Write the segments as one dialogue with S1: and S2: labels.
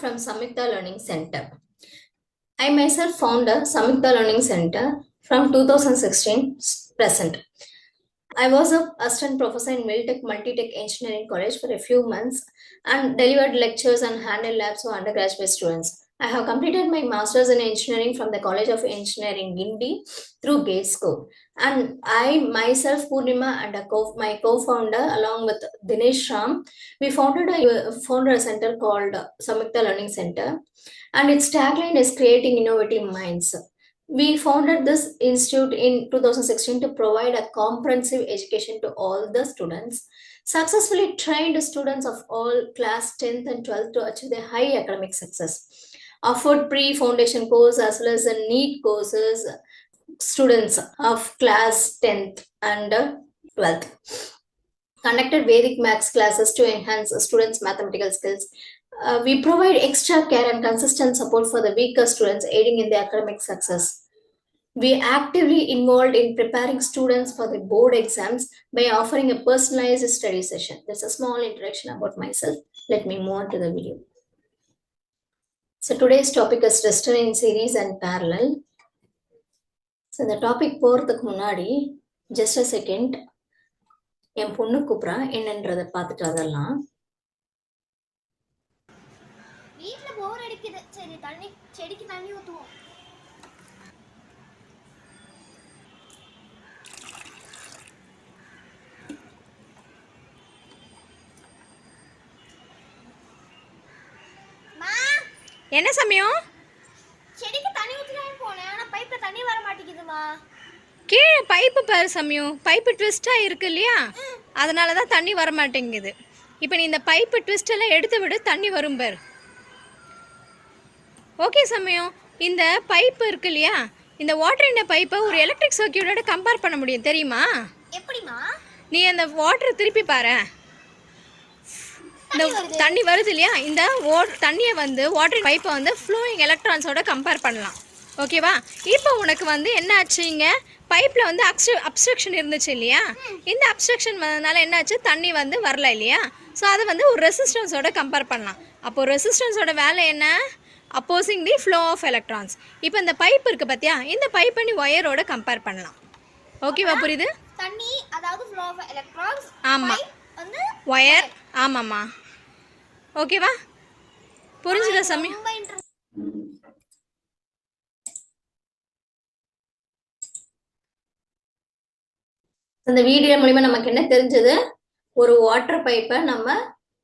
S1: from Samyukta Learning Center. I myself founded Samyukta Learning Center from 2016 present. I was an assistant professor in Miltech Multitech Engineering College for a few months and delivered lectures and handled labs for undergraduate students. I have completed my master's in engineering from the College of Engineering Guindy through GATE School. And I myself, Purnima, and my co-founder, along with Dinesh Ram, we founded a center called Samyukta Learning Center. And its tagline is creating innovative minds. We founded this institute in 2016 to provide a comprehensive education to all the students, successfully trained students of all class 10th and 12th to achieve their high academic success. Offered pre-foundation course as well as a NEET courses, students of class 10th and 12th. Conducted Vedic Maths classes to enhance students' mathematical skills. We provide extra care and consistent support for the weaker students, aiding in their academic success. We actively involved in preparing students for the board exams by offering a personalized study session. There's a small introduction about myself. Let me move on to the video. So today's topic is Restaurant in series and parallel. So the topic போறதுக்கு முன்னாடி just a second. என் பொண்ணு கூப்பிட்றா என்னன்றதை பார்த்துட்டு அதெல்லாம்.
S2: வீட்ல போர் அடிக்குது. சரி செடிக்கு தண்ணி ஊத்துவோம்.
S3: என்ன சமயம்?
S2: செடிக்கு தண்ணி ஊத்தலாம்னு போனேன். ஆனா பைப்ல தண்ணி வர மாட்டேங்குதுமா.
S3: கீழே பைப்பு பாரு சமயம். பைப்பு ட்விஸ்டா இருக்கு இல்லையா? அதனால தான் தண்ணி வர மாட்டேங்குது. இப்போ நீ இந்த பைப்பு ட்விஸ்ட் எல்லாம் எடுத்து விடு, தண்ணி வரும் பாரு. ஓகே சமயம். இந்த பைப்பு இருக்கு இல்லையா? இந்த வாட்டர் இந்த பைப்பை ஒரு எலக்ட்ரிக் சர்க்யூட்டோட கம்பேர் பண்ண முடியும், தெரியுமா?
S2: எப்படிமா?
S3: நீ அந்த வாட்டரை திருப்பி பாரு. இந்த தண்ணி வருது இல்லையா? இந்த தண்ணியை வந்து வாட்டர் பைப்பை வந்து ஃப்ளோயிங் எலக்ட்ரான்ஸோட கம்பேர் பண்ணலாம். ஓகேவா? இப்போ உனக்கு வந்து என்ன ஆச்சு, இங்கே பைப்பில் வந்து அப்ஸ்ட்ரக்ஷன் இருந்துச்சு இல்லையா? இந்த அப்ஸ்ட்ரக்ஷன் வந்ததுனால என்னாச்சு, தண்ணி வந்து வரல இல்லையா? ஸோ அதை வந்து ஒரு ரெசிஸ்டன்ஸோட கம்பேர் பண்ணலாம். அப்போது ரெசிஸ்டன்ஸோட வேலை என்ன? Opposing the flow of electrons. இப்போ இந்த பைப் இருக்குது பார்த்தியா? இந்த பைப்பை நீ ஒயரோட கம்பேர் பண்ணலாம். ஓகேவா? புரியுது?
S2: தண்ணி அதாவது ஃப்ளோ ஆஃப் எலக்ட்ரான்ஸ்.
S3: ஆமாம், ஒயர். ஆமாம்மா. ஓகேவா? புரிஞ்சுதா சமயம்?
S1: இந்த வீடியோ மூலிமா நமக்கு என்ன தெரிஞ்சது, ஒரு வாட்டர் பைப்பை நம்ம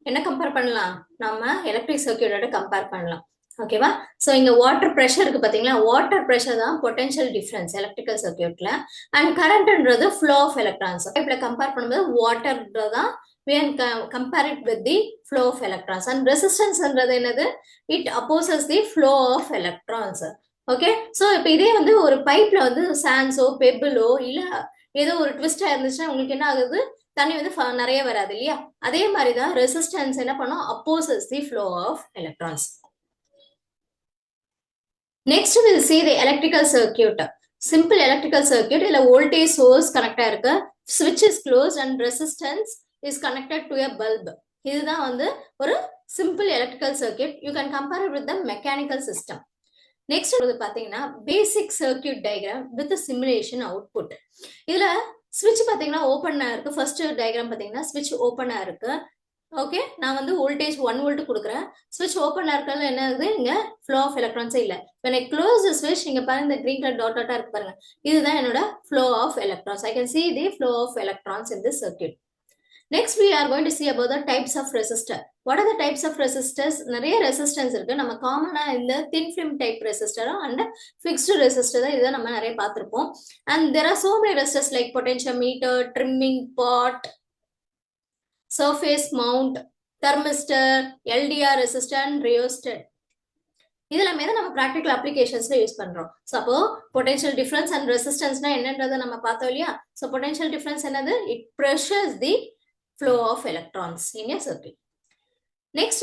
S1: என்ன கம்பேர் பண்ணலாம், நம்ம எலக்ட்ரிக் சர்க்யூட்டோட கம்பேர் பண்ணலாம். ஓகேவா? ஸோ இங்கே வாட்டர் ப்ரெஷர் இருக்கு பார்த்தீங்களா? வாட்டர் ப்ரெஷர் தான் பொட்டென்ஷியல் டிஃப்ரென்ஸ் எலக்ட்ரிக்கல் சர்க்யூட்ல. அண்ட் கரண்ட்ன்றது ஃப்ளோ ஆஃப் எலக்ட்ரான்ஸ். பைப்பில் கம்பேர் பண்ணும்போது வாட்டர்ன்றது தான் we can compare it with the flow of electrons, and resistance என்றது என்னது? It opposes the flow of electrons. Okay? So இப்போ இதே வந்து ஒரு பைப்ல வந்து சாண்ட்ஸோ பெபிளோ இல்லை ஏதோ ஒரு ட்விஸ்டாக இருந்துச்சுன்னா உங்களுக்கு என்ன ஆகுது, தண்ணி வந்து நிறைய வராது இல்லையா? அதே மாதிரி தான் ரெசிஸ்டன்ஸ் என்ன பண்ணும், opposes the flow of electrons. Next we'll see the electrical circuit. Simple electrical circuit. இல்ல voltage source connect ஆயிருக்கு, switch is closed and resistance is connected to a bulb. இதுதான் வந்து ஒரு simple electrical circuit. You can compare it with the mechanical system. Next பாத்தீங்கன்னா basic circuit diagram with a simulation output. இதுல switch பாத்தீங்கன்னா open இருக்கு. First diagram பாத்தீங்கன்னா switch open இருக்கு. Okay, நான் வந்து வோல்டேஜ் 1 வோல்ட் கொடுக்குறேன். ஸ்விட்ச் ஓப்பன் இருக்கிறது என்ன ஆகுது, இங்கே ஃப்ளோ ஆஃப் எலக்ட்ரான்ஸே இல்லை. when I close the switch, இங்கே பாருங்க இந்த green color dot dot இருக்கு பாருங்க, இதுதான் என்னோட flow of electrons. I can see the flow of electrons in this circuit. Next we are going to see about the types of resistor. What are the types of resistors? நிறைய resistance இருக்கு. நம்ம காமனா இந்த thin film type resistor and fixed resistor தான் இதை நம்ம நிறைய பார்த்திருப்போம். And there are so many resistors like potentiometer, trimming pot, surface mount, thermistor, LDR resistor and rheostat. இதெல்லாம் தான் நம்ம practical applicationsல யூஸ் பண்றோம். ஸோ அப்போ potential difference and resistance என்னன்றதை நம்ம பார்த்தோம் இல்லையா? ஸோ potential difference என்னது? It pressures the flow of electrons in a circuit. Next,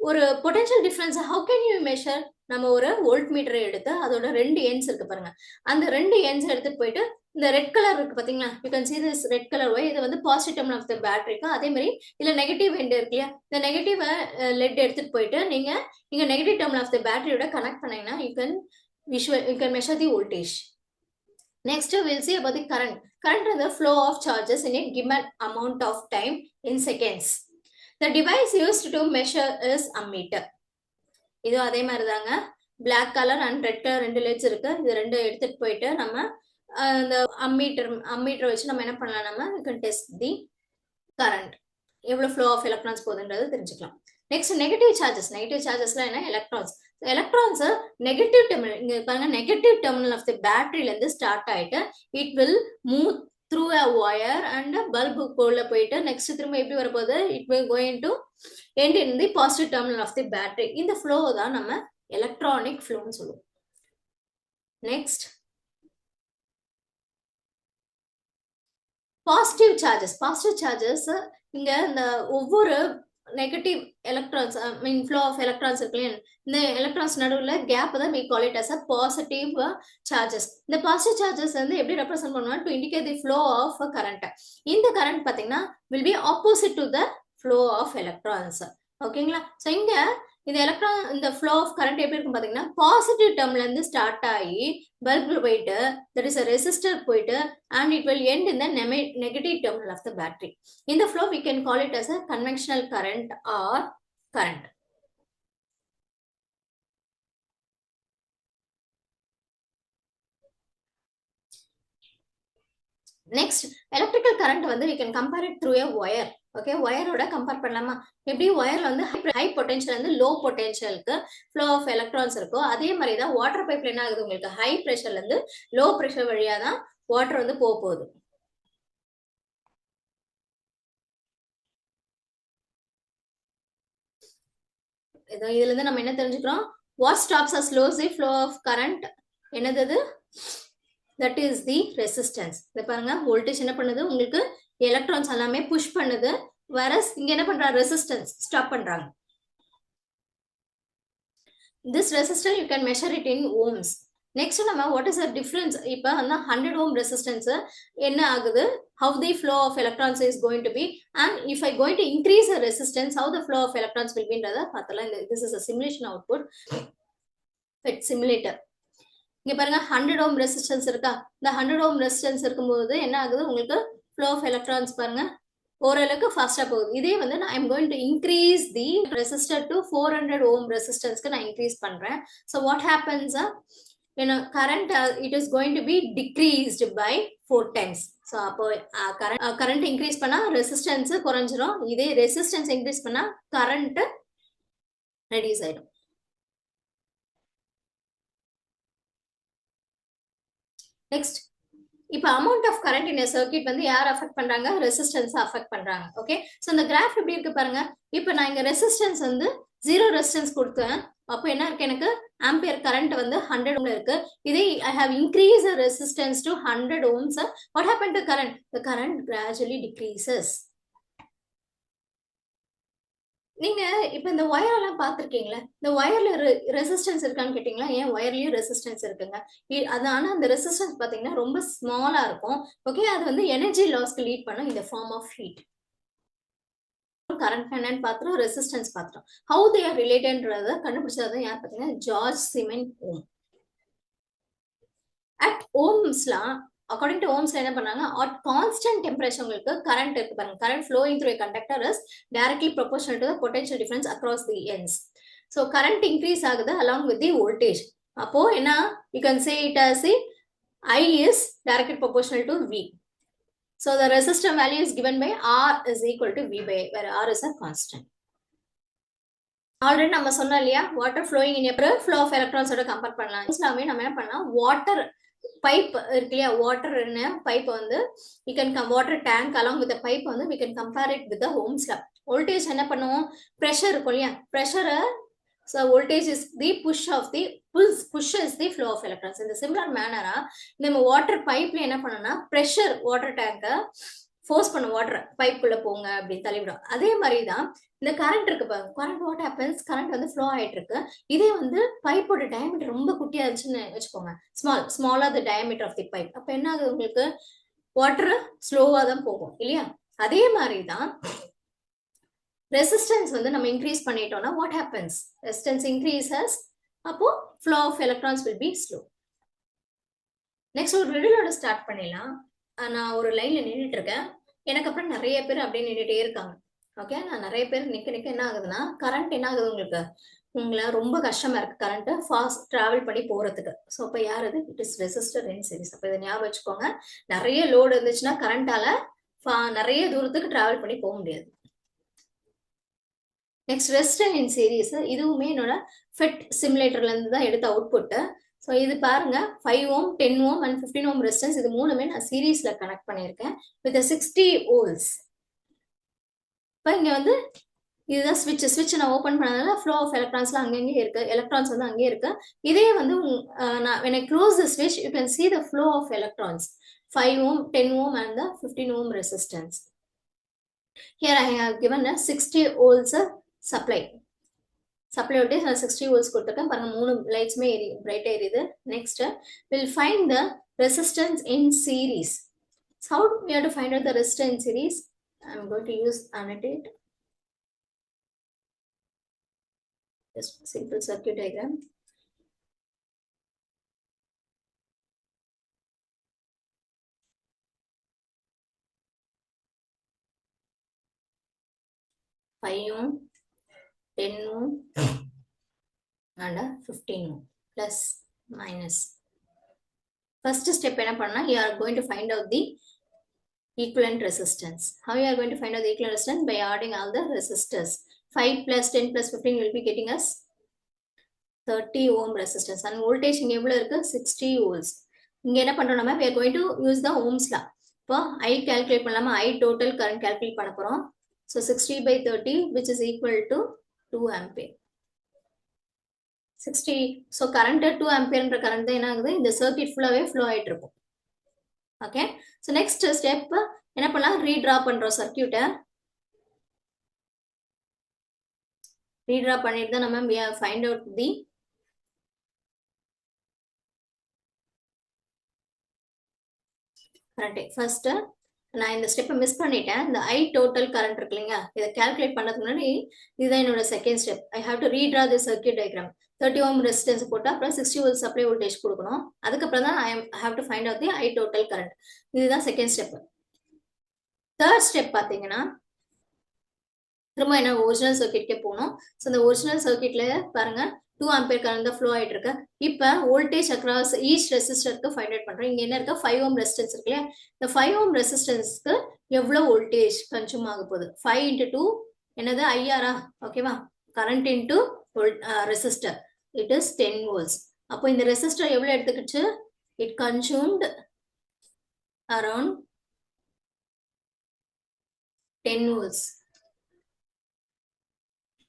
S1: ஒரு potential difference how can you measure? நம்ம ஒரு வோல்ட் மீட்டரை எடுத்து அதோட 2 எண்ட்ஸ் இருக்கு பாருங்க, அந்த 2 எண்ட்ஸ் எடுத்துட்டு போயிட்டு இந்த ரெட் கலர் இருக்கு பாத்தீங்களா, you can see this red colour why, இது வந்து பாசிட்டிவ் டெர்மினல் ஆஃப் த பேட்டரிக்கு. அதே மாதிரி இதுல நெகட்டிவ் எண்ட் இருக்கு இல்லையா, இந்த நெகட்டிவ் லெட் எடுத்துட்டு போயிட்டு நீங்க நெகட்டிவ் டெர்மினல் ஆஃப் த பேட்டரியோட கனெக்ட் பண்ணீங்கன்னா you can measure the voltage. Next, we'll see about the current. Current is the flow of charges in a given amount of time in seconds. The device used to measure is ammeter. இது அதே மாதிரி தாங்க, black colour and red colour 2 LEDs இருக்கு. இது 2 எடுத்துட்டு போயிட்டு நம்ம இந்த அம்மீட்டர் வச்சு நம்ம என்ன பண்ணலாம், நம்ம we can test the current, எவ்வளவு flow of electrons போகுதுன்றது தெரிஞ்சுக்கலாம். Next negative charges. நெகட்டிவ் சார்ஜஸ்ல என்ன, எலக்ட்ரான்ஸ். எலக்ட்ரான்ஸ் நெகட்டிவ் டெர்மினல், இங்க பாருங்க நெகட்டிவ் டெர்மினல் ஆஃப் தி பேட்டரியில இருந்து ஸ்டார்ட் ஆயிட்டு it will move through a wire and பல்புக்குள்ள போயிட்டு நெக்ஸ்ட் திரும்ப எப்படி வரப்போகுது, it will going to end in the positive terminal of the battery. இந்த ஃப்ளோ தான் நம்ம எலக்ட்ரானிக் ஃப்ளோன்னு சொல்லுவோம். Next positive charges. Positive charges இங்க இந்த ஒவ்வொரு negative electrons mean flow of electrons இருக்கு இல்லையா, இந்த எலக்ட்ரான்ஸ் நடுவில் கேப் தான் we call it as a positive charges. இந்த பாசிட்டிவ் சார்ஜஸ் வந்து எப்படி ரெப்ரசென்ட் பண்ணுவோம், to indicate the flow of current. இந்த கரண்ட் பாத்தீங்கன்னா will be opposite to the flow of electrons. ஓகேங்களா, ஸோ இங்க இந்த எலக்ட்ரான் இந்த ஃப்ளோ ஆஃப் கரண்ட் எப்படி இருக்கும் பாத்தீங்கன்னா, பாசிட்டிவ் டெர்ம்ல இருந்து ஸ்டார்ட் ஆகி பல்பு போயிட்டு தட் இஸ் a resistor போயிட்டு and it will end in the negative terminal of the battery. In the flow we can call it as a conventional current or current. Next, electrical current வந்து we can compare it through a wire. Okay, ஒயரோட compare பண்ணலாமா, எப்படி ஒயர்ல வந்து high potential இருந்து low பொட்டன்ஷியலுக்கு flow of electrons இருக்கோ, அதே மாதிரி தான் வாட்டர் பைப்ல என்ன ஆகுது, உங்களுக்கு ஹை பிரஷர்ல இருந்து லோ பிரஷர் வழியா தான் வாட்டர் வந்து போகுது. இதுல இருந்து நம்ம என்ன தெரிஞ்சுக்கிறோம், what stops or slows the flow of current, என்னது, that is the resistance. இத பாருங்க, வோல்டேஜ் என்ன பண்ணுது, உங்களுக்கு எலக்ட்ரான்ஸ் எல்லாமே புஷ் பண்ணுது, whereas இங்க என்ன பண்றாங்க, ரெசிஸ்டன்ஸ் ஸ்டாப் பண்றாங்க. this resistor you can measure it in ohms. next நம்ம what is the difference, இப்போ அந்த 100 ohm resistance என்ன ஆகுது, how the flow of electrons is going to be, and if I going to increase the resistance, how the flow of electrons will be ன்றத பார்த்தலாம். this is a simulation output with simulator. இங்க பாருங்க 100 ohm resistance இருக்கா, இந்த 100 ohm resistance இருக்கும்போது என்ன ஆகுது, உங்களுக்கு flow of electrons பாருங்க ஓரளவுக்கு ஃபாஸ்டா போகுது. இதே வந்து நான் I am going to increase the resistor to 400 ohm ரெசிஸ்டன்ஸ்க்கு நான் இன்க்ரீஸ் பண்றேன். So what happens, current it is going to be decreased by 4 times. So அப்போ கரண்ட் இன்க்ரீஸ் பண்ணா ரெசிஸ்டன்ஸ் குறைஞ்சிரும், இதே ரெசிஸ்டன்ஸ் இன்க்ரீஸ் பண்ணா கரண்ட் ரெடியூஸ் ஆயிடும். நெக்ஸ்ட், இப்போ amount of current in circuit வந்து யார் அஃபெக்ட் பண்றாங்க, ரெசிஸ்டன்ஸ் அஃபெக்ட் பண்றாங்க. ஓகே, ஸோ இந்த கிராஃப் எப்படி இருக்கு பாருங்க, இப்போ நான் இங்க ரெசிஸ்டன்ஸ் வந்து 0 ரெசிஸ்டன்ஸ் கொடுத்தேன், அப்போ என்ன இருக்கு, எனக்கு ஆம்பியர் கரண்ட் வந்து 100 ohmல இருக்கு. இதே I have increase resistance to 100 ohms, what happen to current, the current gradually decreases. நீங்க இப்ப இந்த ஒயர் எல்லாம் பாத்திருக்கீங்களா, இந்த ஒயர்ல ரெசிஸ்டன்ஸ் இருக்கான்னு கேட்டீங்களா, ஏன் ஒயர்லயும் ரெசிஸ்டன்ஸ் இருக்குங்க. அது ஆனா அந்த ரெசிஸ்டன்ஸ் பாத்தீங்கன்னா ரொம்ப ஸ்மாலா இருக்கும். ஓகே, அது வந்து எனர்ஜி லாஸ்க்கு லீட் பண்ணும் இந்த ஃபார்ம் ஆஃப் ஹீட். கரண்ட் என்னன்னு பாத்துறோம், ரெசிஸ்டன்ஸ் பாத்துறோம். ஹவு தே ஆர் ரிலேட்டட்ன்றத கண்டுபிடிச்சது யார் பாத்தீங்கன்னா, ஜார்ஜ் சிமெண்ட் ஓம். அட் ஓம்ஸ்லாம் according to Ohm's என்ன பண்ணாங்க, at constant temperature உங்களுக்கு current இருக்கு பாருங்க, current flowing through a conductor is directly proportional to the potential difference across the ends. So current increase ஆகுது along with the voltage. அப்போ என்ன, you can say it as I is directly proportional to V. So the resistor value is given by R is equal to V by, where R is a constant. Already நம்ம சொன்னோம் இல்லையா, water flowing in a flow of electrons ஓட compare பண்ணலாம். நம்ம என்ன பண்ணலாம், water pipe இருக்கு இல்லையா, வாட்டர் பைப் வந்து we can water tank along with the pipe வந்து we can compare it with the Ohm's law. Voltage என்ன பண்ணுவோம், ப்ரெஷர் இருக்கும் இல்லையா, ப்ரெஷரை so voltage is the push of the pushes the flow of electrons. In the similar manner நம்ம water பைப்ல என்ன பண்ணோம்னா, ப்ரெஷர் வாட்டர் டேங்கை ஃபோர்ஸ் பண்ண வாட்டர் பைப்புக்குள்ள போங்க அப்படி தள்ளிவிடும். அதே மாதிரி தான் இந்த கரண்ட் இருக்கு பாருங்க, கரண்ட் வாட் ஹேப்பன்ஸ், கரண்ட் வந்து ஃப்ளோ ஆயிட்டு இருக்கு. இதே வந்து பைப்போட டயமீட்டர் ரொம்ப குட்டியா இருந்துச்சுன்னு வச்சுக்கோங்க, ஸ்மாலா the diameter of the pipe, அப்ப என்ன ஆகுது உங்களுக்கு, வாட்டர் ஸ்லோவா தான் போகும் இல்லையா. அதே மாதிரி தான் ரெசிஸ்டன்ஸ் வந்து நம்ம இன்க்ரீஸ் பண்ணிட்டோம்னா வாட் ஹேப்பன்ஸ், ரெசிஸ்டன்ஸ் இன்க்ரீசஸ், அப்போ flow of electrons will be slow. Next ஒரு ரிடிலோட ஸ்டார்ட் பண்ணிடலாம். நான் ஒரு லைன்ல நின்றுட்டு இருக்கேன், எனக்கு அப்புறம் நிறைய பேர் அப்படியே நின்றுட்டே இருக்காங்க. ஓகே, நான் நிறைய பேர் நிக்க என்ன ஆகுதுன்னா, கரண்ட் என்ன ஆகுது உங்களுக்கு, உங்களை ரொம்ப கஷ்டமா இருக்கு கரண்ட் ஃபாஸ்ட் டிராவல் பண்ணி போறதுக்கு. ஸோ அப்போ யார் அது, it is resistor in series. அப்போ இதை ஞாபகம் வச்சுக்கோங்க, நிறைய லோடு இருந்துச்சுன்னா கரண்டால நிறைய தூரத்துக்கு டிராவல் பண்ணி போக முடியாது. நெக்ஸ்ட் ரெசிஸ்டர் இன் சீரிஸ், இதுவுமே என்னோட ஃபெட் சிமுலேட்டர்ல இருந்து தான் எடுத்த அவுட்புட். ஸோ இது பாருங்க 5 ohm 10 ohm and 15 ohm resistance, இது மூணுமே நான் சீரீஸ்ல கனெக்ட் பண்ணியிருக்கேன் வித் 60 volts. இப்போ இங்க வந்து இதுதான் ஸ்விட்ச் நான் ஓப்பன் பண்ணதுனால ஃப்ளோ ஆஃப் எலக்ட்ரான்ஸ்லாம் அங்கங்கே இருக்கு, எலக்ட்ரான்ஸ் வந்து அங்கேயே இருக்கு. இதே வந்து நான் when I close the switch you can see the flow of electrons 5 ohm 10 ohm and the 15 ohm resistance. Here I have given a 60 volts supply voltage நான் 60 volts கொடுத்துருக்கேன் பாருங்க, மூணு லைட்ஸ்மே பிரைட்டா எரியுது. Next we'll find the resistance in series. So how do we have to find out the resistance in series? I'm going to use annotate, just simple circuit diagram. Five ohm, 10 ohm and 15 ohm, plus minus. First step என்ன பண்ணா, you are going to find out the equivalent resistance. How you are going to find out the equivalent resistance? By adding all the resistors. 5 plus 10 plus 15 will be getting us 30 ohm resistance. And voltage இங்க எவ்வளவு இருக்கு, 60 volts. இங்க என்ன பண்றோம் நம்ம, we are going to use the ohms law. இப்போ I calculate பண்ணலாமா, I total current calculate பண்ண போறோம். So 60 by 30 which is equal to 2 ampere. 60, so current 2 ampere என்ற current தான் என்ன ஆகுது, இந்த circuit ஃபுல்லாவே flow ஆயிட்டு இருக்கும். ஓகே, so next step என்ன பண்ணலாம், ரீட்ரா பண்றோம் சர்க்யூட்டை. ரீட்ரா பண்ணிட்டு தான் நம்ம we have find out the current. First நான் இந்த ஸ்டெப்பை மிஸ் பண்ணிட்டேன், இந்த ஐ டோட்டல் கரண்ட் இருக்கு இல்லைங்க, இதை கால்குலேட் பண்ணதுக்கு முன்னாடி இதுதான் என்னோட second step. I have to ரீட்ரா the circuit diagram. 30 ohm resistance போட்டு அப்புறம் 60 volt சப்ளை வோல்டேஜ் கொடுக்கணும். அதுக்கப்புறம் தான் I have to find out the I total current. இதுதான் செகண்ட் ஸ்டெப். தேர்ட் ஸ்டெப் பார்த்தீங்கன்னா திரும்ப என்ன ஒரிஜினல் சர்க்யூட்கே போகணும். ஸோ இந்த ஒரிஜினல் சர்க்யூட்ல பாருங்க 2 ampere கரண்ட் தான் ஃப்ளோ ஆயிட்டு இருக்கு. இப்போ வோல்டேஜ் அக்ராஸ் ஈச் ரெசிஸ்டருக்கு ஃபைண்ட் அவுட் பண்றோம். இங்க என்ன இருக்கு, 5 ohm ரெசிஸ்டன்ஸ் இருக்கு இல்லையா, இந்த 5 ohm ரெசிஸ்டன்ஸ்க்கு எவ்வளவு வோல்டேஜ் கன்சூம் ஆக போகுது, 5 into 2 என்னது ஐஆரா, ஓகேவா, current into resistor, it is 10 volts. அப்போ இந்த ரெசிஸ்டர் எவ்வளவு எடுத்துக்கிச்சு, இட் கன்சூம்ட் அரௌண்ட் 10 volts.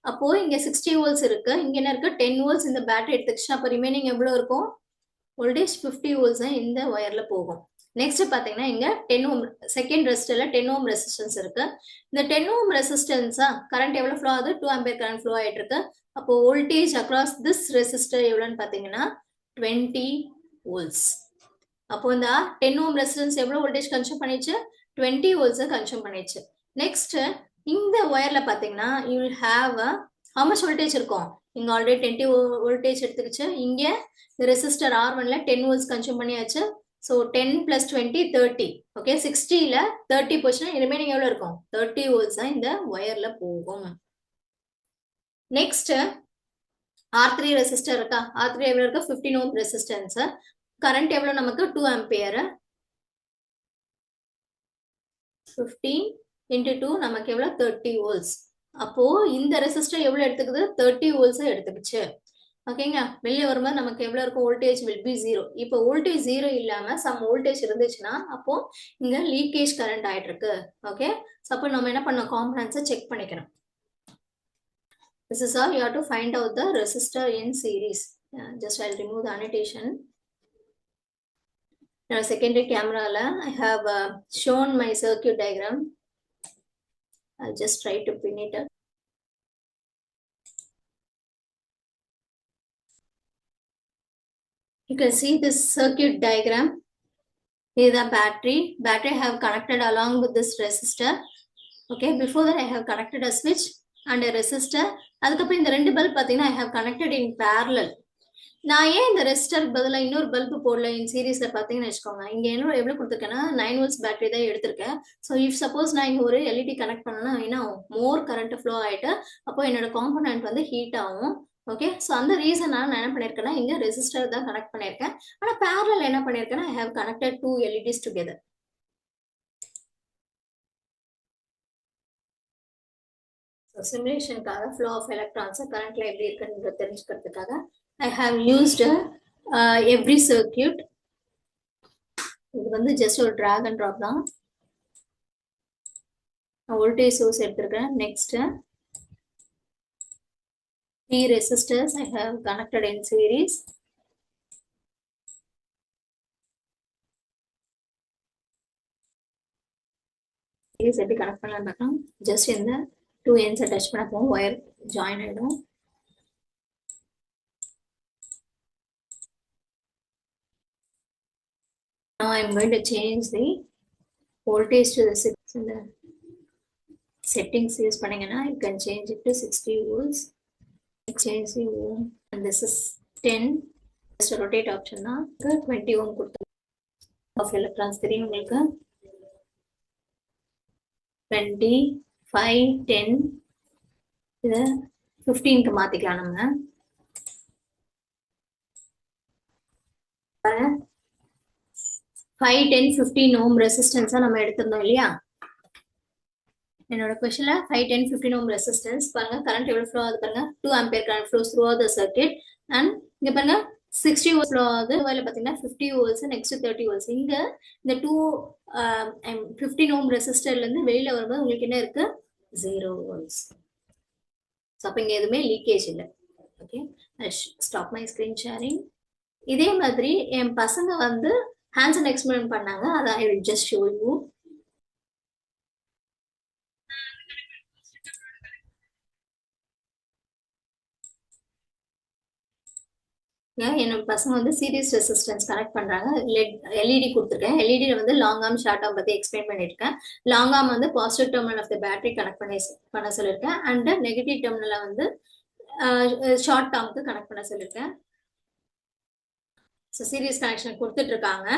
S1: அப்போ இங்க 60 volts இருக்கு, இங்க என்ன இருக்கு 10 volts இந்த பேட்டரி எடுத்துக்கிச்சு. அப்போ ரிமைனிங் எவ்வளவு இருக்கும், வோல்டேஜ் 50 volts இந்த ஒயர்ல போகும். நெக்ஸ்ட் பாத்தீங்கன்னா இங்க 10 ohm செகண்ட் ரெசிஸ்டர்ல 10 ohm ரெசிஸ்டன்ஸ் இருக்கு. இந்த 10 ohm ரெசிஸ்டன்ஸா கரண்ட் எவ்வளவு ஃப்ளோ ஆகுது, 2 ampere கரண்ட் ஃப்ளோ ஆயிட்டு இருக்கு. அப்போ வோல்டேஜ் அக்ராஸ் திஸ் ரெசிஸ்டர் எவ்வளவுன்னு பாத்தீங்கன்னா 20 volts. அப்போ இந்த 10 ohm ரெசிஸ்டன்ஸ் எவ்வளவு வோல்டேஜ் கன்சூம் பண்ணிச்சு, 20 volts கன்சூம் பண்ணிச்சு. நெக்ஸ்ட் இந்த ஒயர்ல பாத்தீங்கன்னா you will have how much voltage இருக்கும், இங்க ஆல்ரெடி 20 voltage எடுத்துக்கிச்சு. இங்க இந்த ரெசிஸ்டர் R1ல 10 volts கன்சூம் பண்ணியாச்சு. So 10 plus 20 30. ஓகே, 60ல 30 போச்சுன்னா ரிமைனிங் எவ்வளவு இருக்கும், 30 volts தான் இந்த ஒயர்ல போகும். நெக்ஸ்ட் R3 ரெசிஸ்டர் இருக்கா, R3 எவ்வளவு இருக்கு, 15 ohm ரெசிஸ்டன்ஸ். கரண்ட் எவ்வளவு நமக்கு 2 ampere. 15 into 2 நமக்கு எவ்வளவு 30 volts. அப்போ இந்த ரெசிஸ்டர் எவ்வளவு எடுத்துக்குது, 30 volts எடுத்துக்கிச்சு. ஓகேங்க, வெளியே வரும்போது நமக்கு எவ்வளவு இருக்கும், வோல்டேஜ் will be 0. இப்போ வோல்டேஜ் 0 இல்லாம சம் வோல்டேஜ் இருந்துச்சுன்னா அப்போ இங்க லீக்கேஜ் கரண்ட் ஆயிட்டு இருக்கு. ஓகே, அப்போ நம்ம என்ன பண்ணோம், காம்பனன்ட்ஸை செக் பண்ணிக்கணும். This is all you have to find out the resistor in series. Just I'll remove the annotation. Now secondary camera la I have shown my circuit diagram. I'll just try to pin it up. You can see this circuit diagram. Here the battery I have connected along with this resistor. Okay, before that I have connected a switch and a resistor. அதுக்கப்புறம் இந்த ரெண்டு bulb பார்த்தீங்கன்னா I have connected in parallel. நான் ஏன் இந்த ரெசிஸ்டருக்கு பதிலாக இன்னொரு bulb போடல இன் சீரீஸ்ல பார்த்தீங்கன்னு வச்சுக்கோங்க. இங்க என்ன எவ்வளவு கொடுத்துருக்கேன்னா 9 volts பேட்டரி தான் எடுத்திருக்கேன். ஸோ இஃப் சப்போஸ் நான் இங்க ஒரு எல்இடி கனெக்ட் பண்ணனா என்ன மோர் கரண்ட் ஃப்ளோ ஆயிட்டு அப்போ என்னோட காம்பனன்ட் வந்து ஹீட் ஆகும். ஓகே, ஸோ அந்த ரீசனால நான் என்ன பண்ணியிருக்கேன்னா இங்க ரெசிஸ்டர் தான் கனெக்ட் பண்ணியிருக்கேன். ஆனா பேரலல் என்ன பண்ணியிருக்கேன்னா I have connected 2 LEDs together. So சிமுலேஷனுக்காக ஃப்ளோ ஆஃப் எலக்ட்ரான்ஸ் கரண்ட்ல எப்படி இருக்குன்னு தெரிஞ்சுக்கிறதுக்காக I have used every circuit. இது வந்து ஜஸ்ட் ஒரு drag and drop தான். வோல்டேஜ் சோர்ஸ் எடுத்திருக்கேன். Next 3 resistors I have connected in series. series எப்படி கனெக்ட் பண்ணலாம் பார்க்கலாம். ஜஸ்ட் இந்த 2 ends டச் பண்ண போகும், ஒயர் ஜாயின் ஆயிடும். Now I am going to change the voltage to the 6 in the settings use பண்ணீங்கன்னா you can change it to 60 volts. Change the ohm and this is 10. Just rotate option தான் 20 ohm கொடுத்தோம். of electrons தெரியும் உங்களுக்கு 20 5 10 இத 15 க்கு மாத்திக்கலாம் நம்ம. 5 10 15 ohm resistance நம்ம எடுத்திருந்தோம் இல்லையா. என்னோட क्वेश्चनல 5 10 15 ohm ரெசிஸ்டன்ஸ் பாருங்க கரண்ட் எவ்வளவு ஃப்ளோ ஆகுது பாருங்க. 2 ampere current flows throughout the circuit and இங்க பாருங்க 60 volts ஃப்ளோ ஆகுது. இதுல பாத்தீங்கன்னா 50 volts next 30 volts. இங்க இந்த 15 ohm ரெசிஸ்டர்ல இருந்து வெளியில வரும்போது உங்களுக்கு என்ன இருக்கு 0 volts. சோ அப்ப இங்க எதுமே லீக்கேஜ் இல்ல. Okay, I stop my screen sharing. இதே மாதிரி என் பசங்க வந்து hands on experiment பண்ணாங்க. அத I will just show you. என்னோட பசங்க வந்து சீரிஸ் ரெசிஸ்டன்ஸ் கனெக்ட் பண்றாங்க. எல்இடி கொடுத்துருக்கேன். எல்இடில வந்து லாங் ஆர்ம் ஷார்ட் ஆர்ம் பத்தி எக்ஸ்பிளைன் பண்ணிருக்கேன். லாங் ஆர்ம் வந்து positive terminal of the battery connect பண்ண சொல்லிருக்கேன் அண்ட் நெகட்டிவ் டெர்மினலை வந்து ஷார்ட் டேர்முக்கு கனெக்ட் பண்ண சொல்லிருக்கேன். ஸோ சீரிஸ் கனெக்ஷன் கொடுத்துட்டு இருக்காங்க.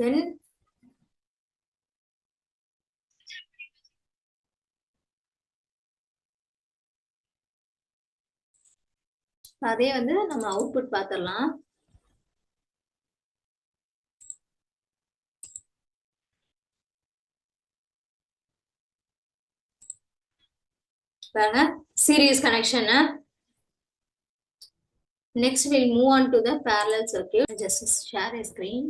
S1: தென் அதே வந்து நம்ம அவுட்புட் பார்த்துடலாம். பாருங்க series connection. Next we'll move on to the parallel circuit. Just share a screen.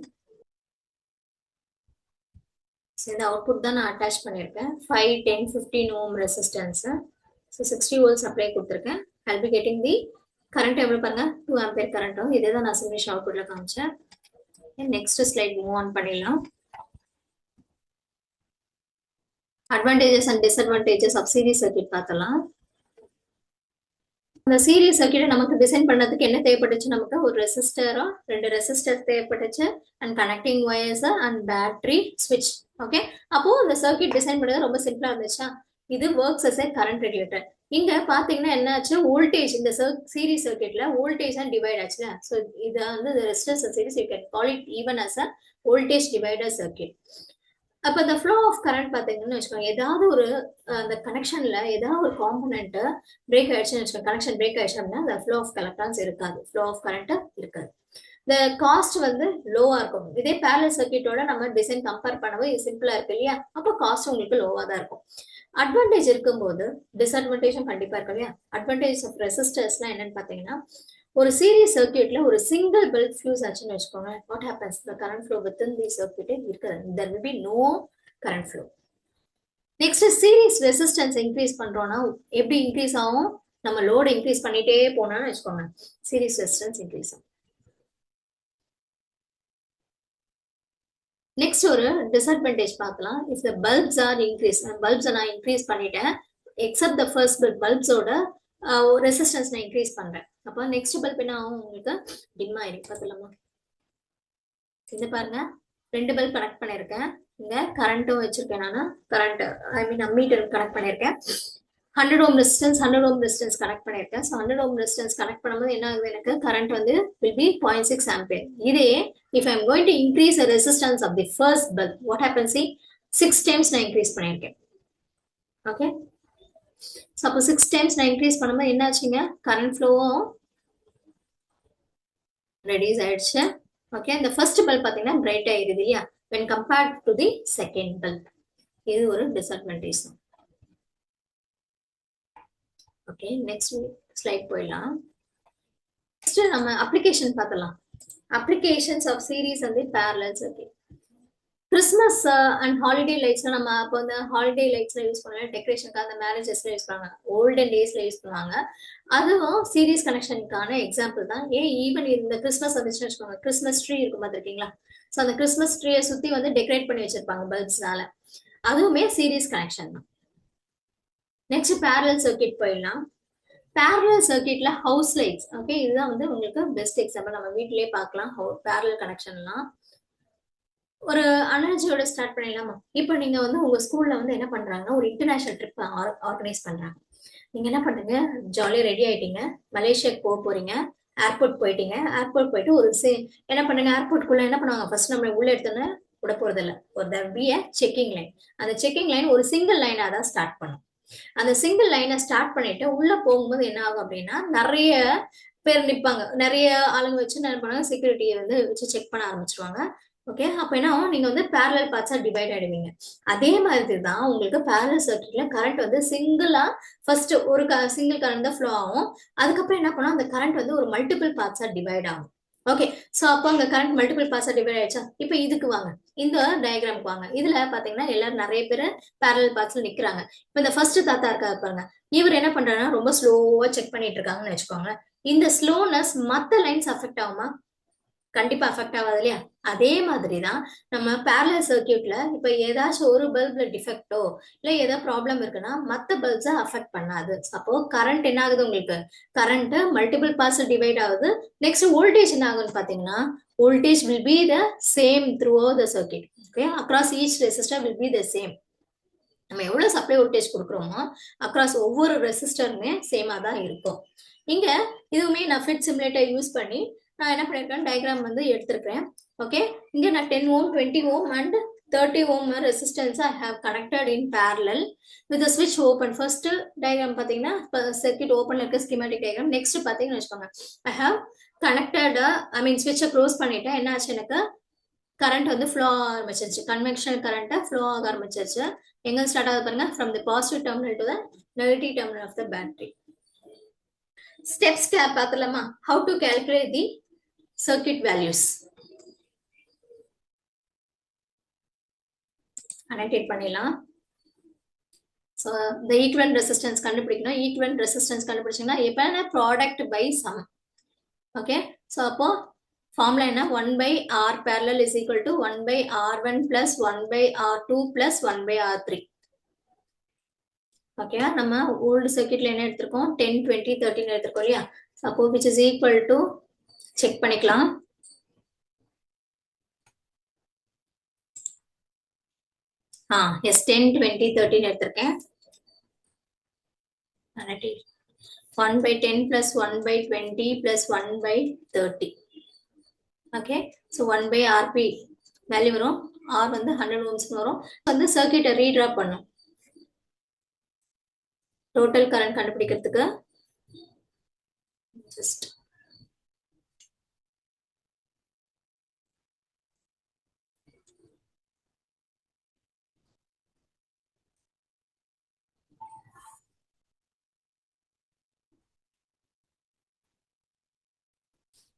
S1: So இந்த அவுட்புட் தான் நான் அட்டாச் பண்ணிருக்கேன். 5 10 15 ohm resistance. So 60 volts apply கொடுத்திருக்கேன். I'll be getting the current எவ்வளவு பாருங்க 2 ampere current. இதே தான் நான் சிமுலேஷன் அவுட்புட்ல காமிச்சேன். நெக்ஸ்ட் ஸ்லைட் மூவ் ஆன் பண்ணிடலாம். Advantages and disadvantages of series circuit பார்த்தலாம். அந்த சீரிஸ் சர்க்யூட்டை நமக்கு டிசைன் பண்ணதுக்கு என்ன தேவைப்பட்டுச்சு, நமக்கு ஒரு ரெசிஸ்டரோ 2 ரெசிஸ்டர் தேவைப்பட்டுச்சு and connecting wires and battery ஸ்விட்ச். ஓகே, அப்போ இந்த சர்க்யூட் டிசைன் பண்ணது ரொம்ப சிம்பிளா இருந்துச்சா. இது works as a current regulator. இங்க பாத்தீங்கன்னா என்ன ஆச்சு, வோல்டேஜ் இந்த சீரிஸ் சர்க்யூட்ல வோல்டேஜ் அண்ட் டிவைட் ஆச்சுல. ஸோ இதை வந்து resistors and series you can call it even as a voltage divider circuit. அப்ப இந்த ஃப்ளோ ஆஃப் கரண்ட் பாத்தீங்கன்னு வச்சுக்கோங்க, ஏதாவது ஒரு அந்த கனெக்ஷன்ல ஏதாவது ஒரு காம்பனன்ட் பிரேக் ஆயிடுச்சுன்னு வச்சுக்கோங்க, கனெக்ஷன் பிரேக் ஆயிடுச்சு அப்படின்னா அந்த ஃப்ளோ ஆஃப் எலக்ட்ரான்ஸ் இருக்காது, ஃப்ளோ ஆஃப் கரண்ட் இருக்காது. இந்த காஸ்ட் வந்து லோவா இருக்கும். இதே பேரலல் சர்க்யூட்டோட நம்ம டிசைன் கம்பேர் பண்ணவே சிம்பிளா இருக்கு இல்லையா, அப்போ காஸ்ட் உங்களுக்கு லோவா தான் இருக்கும். அட்வான்டேஜ் இருக்கும்போது டிஸ்அட்வான்டேஜும் கண்டிப்பா இருக்கு இல்லையா. அட்வான்டேஜ் ஆஃப் ரெசிஸ்டர்ஸ்லாம் என்னன்னு பாத்தீங்கன்னா, ஒரு சீரிஸ் சர்க்யூட்ல ஒரு சிங்கிள் பல்ப் ஃபியூஸ் ஆச்சுன்னு வச்சுக்கோங்க, what happens, the current flow within the circuit இருக்காது, there will be no current flow. Next series resistance increase பண்றோம்னா எப்படி இன்க்ரீஸ் ஆகும், நம்ம லோட் இன்க்ரீஸ் பண்ணிட்டே போனோம்னு வச்சுக்கோங்க, சீரிஸ் ரெசிஸ்டன்ஸ் இன்க்ரீஸ் ஆகும். நெக்ஸ்ட் ஒரு டிஸ்அட்வான்டேஜ் பார்க்கலாம். If the bulbs are increase, bulbs நான் இன்க்ரீஸ் பண்ணிட்டேன், எக்ஸப்ட் த ஃபர்ஸ்ட் பல்ப் பல்ப்ஸோட ரெசிஸ்டன்ஸ் நான் இன்க்ரீஸ் பண்றேன். அப்போ நெக்ஸ்ட் பல்ப் என்ன ஆகும் உங்களுக்கு டிம் ஆயிடும். பார்த்துலாமா? இது பாருங்க, 2 பல்ப் கனெக்ட் பண்ணியிருக்கேன். இங்க கரண்ட்டும் வச்சிருக்கேன். நான் கரண்ட் மீட்டர் கனெக்ட் பண்ணியிருக்கேன். 100 ohm resistance 100 ohm resistance connect பண்ணியிருக்கேன். ஸோ 100 ohm ரெசிஸ்டன்ஸ் கனெக்ட் பண்ணும்போது என்ன ஆகுது, எனக்கு கரண்ட் வந்து will be 0.6 ampere. இதே if I am going to increase the resistance of the first bulb, what happens? See, 6 times நான் increase பண்ணியிருக்கேன். ஓகே, ஸோ அப்போ 6 times நான் இன்க்ரீஸ் பண்ணும்போது என்ன ஆச்சுங்க, கரண்ட் ஃப்ளோவும் ரெடியூஸ் ஆயிடுச்சு. ஓகே, இந்த ஃபர்ஸ்ட் பல்ப் பார்த்தீங்கன்னா பிரைட் ஆயிருது இல்லையா, when compared to the second bulb. இது ஒரு டிஸ்அட்வான்டேஜ் தான். ஓகே, நெக்ஸ்ட் ஸ்லைட் போயிடலாம். நெக்ஸ்ட் நம்ம அப்ளிகேஷன் பார்க்கலாம். Applications of series and parallel circuit. Christmas and holiday லைட்ஸ்ல நம்ம அப்போ வந்து ஹாலிடே லைட்ஸ்ல யூஸ் பண்ணுவாங்க, டெக்கரேஷனுக்கு அந்த மேரேஜஸ்ல யூஸ் பண்ணுவாங்க, ஓல்டன் டேஸ்ல யூஸ் பண்ணுவாங்க. அதுவும் சீரீஸ் கனெக்ஷனுக்கான எக்ஸாம்பிள் தான். ஏன் ஈவன் இந்த கிறிஸ்மஸ் வந்துச்சுன்னு வச்சுக்கோங்க, கிறிஸ்மஸ் ட்ரீ இருக்கும் பார்த்துருக்கீங்களா? ஸோ அந்த கிறிஸ்மஸ் ட்ரீயை சுத்தி வந்து டெக்கரேட் பண்ணி வச்சிருப்பாங்க பல்ப்ஸ்னால, அதுவுமே சீரீஸ் கனெக்ஷன் தான். நெக்ஸ்ட் பேரலல் சர்க்யூட் போயிடலாம். பேரலல் சர்க்யூட்ல ஹவுஸ் லைட்ஸ். ஓகே, இதுதான் வந்து உங்களுக்கு பெஸ்ட் எக்ஸாம்பிள். நம்ம வீட்லயே பார்க்கலாம் பேரலல் கனெக்ஷன்லாம். ஒரு அனாலஜியோட ஸ்டார்ட் பண்ணிடலாமா? இப்போ நீங்க வந்து உங்க ஸ்கூல்ல வந்து என்ன பண்றாங்கன்னா, ஒரு இன்டர்நேஷனல் ட்ரிப் ஆர்கனைஸ் பண்றாங்க. நீங்க என்ன பண்ணுங்க, ஜாலியா ரெடி ஆயிட்டீங்க, மலேசியாக்கு போக போறீங்க, ஏர்போர்ட் போயிட்டீங்க. ஏர்போர்ட் போயிட்டு ஒரு என்ன பண்ணுங்க, ஏர்போர்ட்குள்ள என்ன பண்ணுவாங்க, ஃபர்ஸ்ட் நம்ம உள்ள எடுத்தோன்னு விட போறது இல்லை, ஒரு செக்கிங் லைன். அந்த செக்கிங் லைன் ஒரு சிங்கிள் லைனா தான் ஸ்டார்ட் பண்ணும். அந்த சிங்கிள் லைனை ஸ்டார்ட் பண்ணிட்டு உள்ள போகும்போது என்ன ஆகும் அப்படின்னா, நிறைய பேர் நிற்பாங்க, நிறைய ஆளுங்க வச்சு என்ன பண்ணுவாங்க, செக்யூரிட்டியை வந்து வச்சு செக் பண்ண ஆரம்பிச்சிருவாங்க. ஓகே, அப்ப என்ன ஆகும், நீங்க வந்து பேரலல் பார்ட்ஸா டிவைட் ஆயிடுவீங்க. அதே மாதிரி தான் உங்களுக்கு பேரலல் சர்க்யூட்ல கரண்ட் வந்து சிங்கிளா ஃபர்ஸ்ட் ஒரு சிங்கிள் கரண்ட் தான் ஃப்ளோ ஆகும். அதுக்கப்புறம் என்ன பண்ணும், அந்த கரண்ட் வந்து ஒரு மல்டிபிள் பார்ட்ஸா டிவைட் ஆகும். ஓகே, சோ அப்போ அங்க கரண்ட் மல்டிபிள் பார்ட்ஸா டிவைட் ஆயிடுச்சா? இப்போ இதுக்கு வாங்க, இந்த டயக்ராமுக்கு வாங்க. இதுல பாத்தீங்கன்னா எல்லாரும் நிறைய பேர் பேரலல் பார்ட்ஸ்ல நிக்கிறாங்க. இப்போ இந்த ஃபர்ஸ்ட் தாத்தா இருக்காரு பாருங்க, இவர் என்ன பண்றாருன்னா ரொம்ப ஸ்லோவா செக் பண்ணிட்டு இருக்காங்கன்னு வச்சுக்கோங்க. இந்த ஸ்லோனஸ் மத்த லைன்ஸ் அஃபெக்ட் ஆகுமா? கண்டிப்பா அஃபெக்ட் ஆகாது இல்லையா? அதே மாதிரிதான் நம்ம பேரலல் சர்க்யூட்ல இப்ப ஏதாச்சும் ஒரு பல்ப்ல டிஃபெக்டோ இல்ல ஏதோ ப்ராப்ளம் இருக்குன்னா மத்த பல்ப்ஸை அஃபெக்ட் பண்ணாது. அப்போ கரண்ட் என்ன ஆகுது, உங்களுக்கு கரண்ட் மல்டிபிள் பார்ட்ஸ் டிவைட் ஆகுது. நெக்ஸ்ட் வோல்டேஜ் என்ன ஆகுதுன்னு பாத்தீங்கன்னா, voltage will be the same through out the circuit. Okay, across each resistor will be the same. நம்ம எவ்வளவு சப்ளை வோல்டேஜ் கொடுக்குறோமோ அக்ராஸ் ஒவ்வொரு ரெசிஸ்டருமே சேமா தான் இருக்கும். இங்க இதுவுமே நான் ஃபிட் சிமுலேட்டர் யூஸ் பண்ணி நான் என்ன பண்ணிருக்கேன், டயக்ராம் வந்து எடுத்திருக்கேன். ஓகே, இங்க நான் 10 ohm 20 ohm and 30 ohm resistance I have connected in parallel with the switch open. First diagram பாத்தீங்கன்னா circuit open இருக்க schematic diagram. Next பாத்தீங்கன்னா வச்சுக்கோங்க, I have connected switch close பண்ணிட்டேன். என்ன ஆச்சு, எனக்கு கரண்ட் வந்து ஃப்ளோ ஆரம்பிச்சிருச்சு, கன்வென்ஷனல் கரண்ட் ஃப்ளோ ஆக ஆரம்பிச்சிருச்சு. எங்க ஸ்டார்ட் ஆகுது பாருங்க, from the positive terminal to the negative terminal of the battery. Steps பாத்துலாமா? How to calculate the circuit values. அனோட்டேட் பண்ணிடலாம். ஸோ இந்த ஈக்குவலன்ட் ரெசிஸ்டன்ஸ் கண்டுபிடிக்கணும். ஈக்குவலன்ட் ரெசிஸ்டன்ஸ் கண்டுபிடிச்சிங்கன்னா எப்போ product by sum. Okay, so அப்போ ஃபார்முலா என்ன, 1/R parallel is equal to 1/R1 plus 1/R2 plus 1/R3. Okay, நம்ம old சர்க்யூட்ல என்ன எடுத்திருக்கோம், 10 20 13 எடுத்திருக்கோம் இல்லையா? அப்போ which is equal to check பண்ணிக்கலாம். எஸ் 10 20 13 எடுத்திருக்கேன். 1/10 plus 1/20 plus 1/30. Okay, so 1/RP value வரும். R வந்து 100 ohms வரும். வந்து சர்க்யூட்டை ரீட்ரா பண்ணும் டோட்டல் கரண்ட் கண்டுபிடிக்கிறதுக்கு. ஜஸ்ட்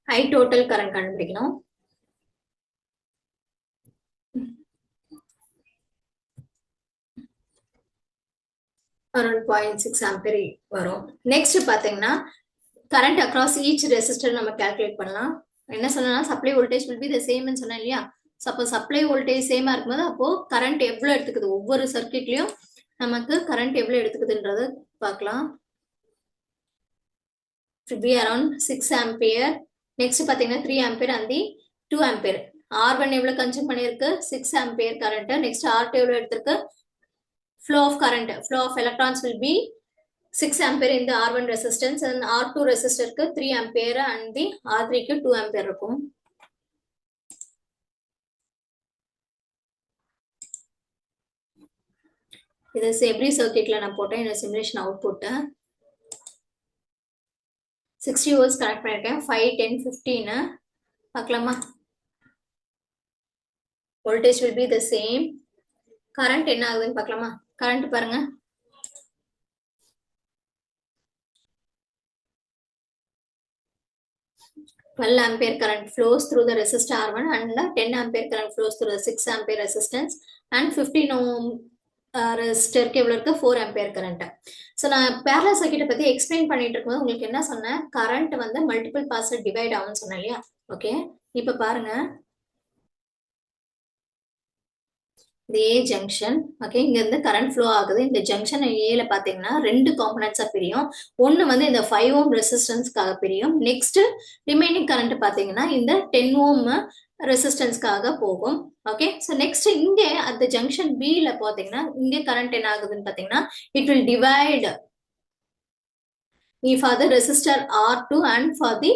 S1: ஹை டோட்டல் கரண்ட் கண்டுபிடிக்கணும். அரௌண்ட் 0.6 ஆம்பியர் வரும். நெக்ஸ்ட் பாத்தீங்கன்னா கரண்ட் அக்ராஸ் ஈச் ரெசிஸ்டர் நம்ம கால்குலேட் பண்ணலாம். என்ன சொன்னா, சப்ளை வோல்டேஜ் வில் பி த சேம்னு சொன்னேன் இல்லையா? சப்போஸ் சப்ளை வோல்டேஜ் சேமா இருக்கும்போது அப்போ கரண்ட் எவ்வளவு எடுத்துக்குது, ஒவ்வொரு சர்க்யூட்லயும் நமக்கு கரண்ட் எவ்வளவு எடுத்துக்குதுன்றத பார்க்கலாம். Should be around 6 ampere. Next பாத்தீங்கன்னா 3 ampere and the 2 ampere. R1 எவ்வளவு கன்சியூம் பண்ணிருக்கு 6 ampere current. Next R2 எவ்வளவு எடுத்திருக்கு flow of current. Flow of electrons will be 6 ampere in the R1 resistance and R2 resistor க்கு 3 ampere and the R3 க்கு 2 ampere இருக்கும். இது every circuitல நான் போட்டேன் இந்த simulation output 60 volts கனெக்ட் பண்ணிருக்கேன் 5 10 15 பார்க்கலாமா voltage will be the same current என்ன ஆகுதுன்னு பார்க்கலாமா current பாருங்க $12 ampere current flows through the resistor R1 and $10 ampere current flows through the 6 ampere resistance and 15 ohm resistor க்கு எவ்வளவு இருக்கு 4 ampere current. So நான் parallel circuit பத்தி எக்ஸ்பிளைன் பண்ணிட்டு இருக்கும்போது உங்களுக்கு என்ன சொன்னேன் current வந்து multiple parts டிவைட் ஆகும்னு சொன்னேன் இல்லையா ஓகே இப்போ பாருங்க இது A junction ஓகே இங்க இருந்து current flow ஆகுது இந்த junction A ல பாத்தீங்கன்னா ரெண்டு components பிரியும் ஒன்னு வந்து இந்த 5 ohm resistance-க்காக பிரியும் நெக்ஸ்ட் ரிமைனிங் current பாத்தீங்கன்னா இந்த 10 ohm resistance-க்காக போகும் ஓகே சோ நெக்ஸ்ட் இங்க at the junction B ல பாத்தீங்கன்னா இங்க current என்ன ஆகுதுன்னு பாத்தீங்கன்னா it will divide for the resistor R2 and for the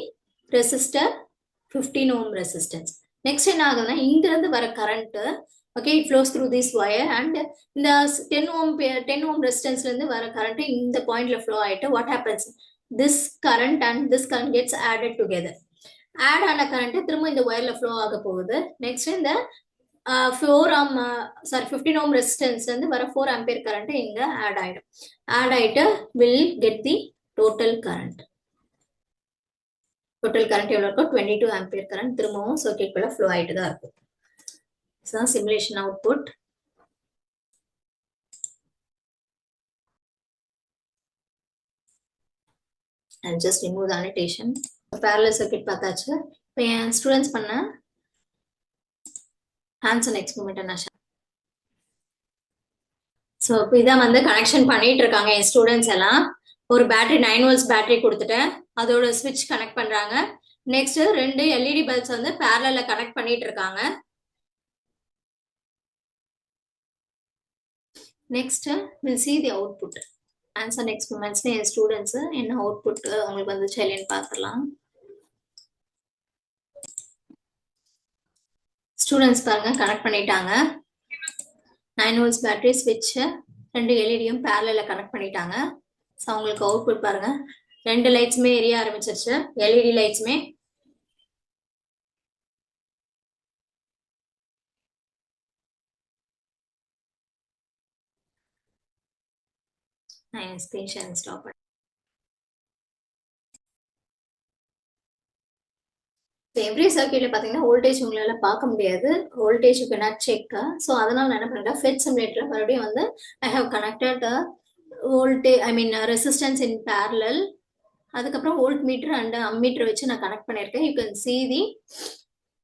S1: resistor 15 ohm resistance next என்ன ஆகுதுன்னா இங்க இருந்து வர current okay it flows through this wire and இந்த 10 ohm resistance ல இருந்து வர current இந்த பாயிண்ட்ல flow ஆயிட்டு what happens this current and this current gets added together add ஆன current திரும்ப இந்த wireல flow ஆக போகுது next இந்த 15 ohm resistance ல இருந்து வர 4 ampere current இங்க add ஆயிட்டு will get the total current எவ்வளவு இருக்கும் 22 ampere current திரும்பவும் circuit குள்ள flow ஆயிட்டு தான் இருக்கும் so simulation output and just remove the annotation parallel circuit பார்த்தாச்சு இப்போ என் ஸ்டூடெண்ட்ஸ் பண்ண hands on experiment என்ன so இப்போ இதான் வந்து கனெக்ஷன் பண்ணிட்டு இருக்காங்க என் ஸ்டூடெண்ட்ஸ் எல்லாம் ஒரு பேட்டரி 9 volts பேட்டரி கொடுத்துட்டேன் அதோட ஸ்விட்ச் கனெக்ட் பண்றாங்க நெக்ஸ்ட் ரெண்டு எல்இடி பல்ப்ஸ் வந்து parallel-ல கனெக்ட் பண்ணிட்டு இருக்காங்க next we'll see the output answer experiments N students என்ன அவுட்புட் உங்களுக்கு வந்து இல்லைன்னு பார்க்கலாம் ஸ்டூடெண்ட்ஸ் பாருங்க கனெக்ட் பண்ணிட்டாங்க 9 volts பேட்டரி ஸ்விட்ச் ரெண்டு எல்இடியும் parallel-ல கனெக்ட் பண்ணிட்டாங்க சோ உங்களுக்கு அவுட்புட் பாருங்க ரெண்டு லைட்ஸ்மே எரிய ஆரம்பிச்சிருச்சு எல்இடி லைட்ஸ்மே நான் ஸ்கிரீன் ஷேரிங் ஸ்டாப் பண்ணேன் எவ்ரி சர்க்யூட்ல பாத்தீங்கன்னா வோல்டேஜ் உங்களால பார்க்க முடியாது voltage you cannot check so அதனால நான் என்ன பண்றேன் ஃபெட் சிமுலேட்டர் மறுபடியும் வந்து I have connected voltage I mean resistance in parallel அதுக்கப்புறம் வோல்ட் மீட்டர் அண்ட் அம்மீட்டர் வச்சு நான் கனெக்ட் பண்ணிருக்கேன் you can see the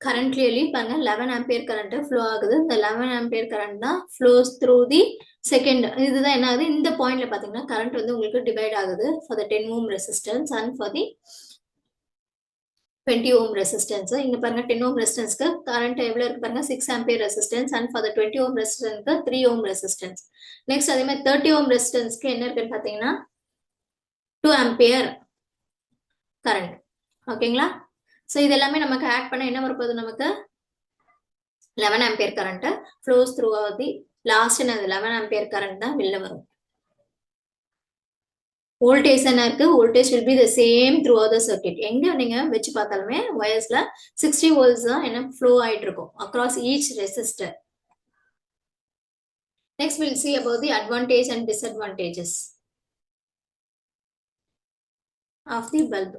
S1: current clearly பாருங்க 11 ampere current flow ஆகுது இந்த 11 ampere current தான் flows through the second இதுதான் என்ன ஆகுது இந்த பாயிண்ட்ல பாத்தீங்கன்னா current வந்து உங்களுக்கு டிவைட் ஆகுது for the 10 ohm resistance and for the 20 ohm resistance இங்க பாருங்க 10 ohm resistance க்கு current எவ்வளவு இருக்கு பாருங்க 6 ampere resistance and for the 20 ohm resistance க்கு 3 ohm resistance next அதே மாதிரி 30 ohm resistance க்கு என்ன இருக்குன்னு பாத்தீங்கன்னா 2 ampere current ஓகேங்களா சோ இது எல்லாமே நமக்கு ஆட் பண்ண என்ன வரப்போகுது நமக்கு 11 ampere current flows through the last in 11 ampere current தான் வெளில வரும் voltage என்ன இருக்கு voltage will be the same throughout the circuit எங்க நீங்க வெச்சு பார்த்தாலுமே wiresல 60 volts தான் என்ன flow ஆயிட்டு இருக்கும் across each resistor next we'll see about the advantage and disadvantages of the bulb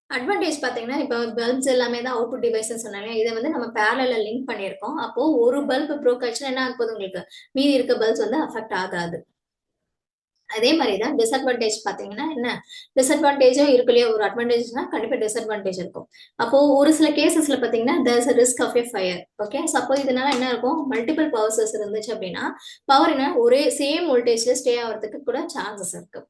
S1: advantage பாத்தீங்கன்னா இப்போ பல்ப்ஸ் எல்லாமே தான் அவுட்புட் டிவைசஸ் சொன்னாங்க இதை வந்து நம்ம பேரலல்ல லிங்க் பண்ணியிருக்கோம் அப்போ ஒரு பல்ப் ப்ரோக் ஆச்சுன்னா என்ன ஆக போகுது உங்களுக்கு மீதி இருக்க பல்ப்ஸ் வந்து அஃபெக்ட் ஆகாது அதே மாதிரி தான் டிஸ்அட்வான்டேஜ் பார்த்தீங்கன்னா என்ன, டிஸ்அட்வான்டேஜும் இருக்கு இல்லையா, ஒரு அட்வான்டேஜ்னா கண்டிப்பாக டிஸ்அட்வான்டேஜ் இருக்கும். அப்போ ஒரு சில கேசஸ்ல பார்த்தீங்கன்னா there's a risk of a fire. Okay, suppose இதனால என்ன இருக்கும், மல்டிபிள் பவர் சோர்ஸ் இருந்துச்சு அப்படின்னா பவர் என்ன ஒரே சேம் வோல்டேஜ்ல ஸ்டே ஆகிறதுக்கு கூட சான்சஸ் இருக்கு.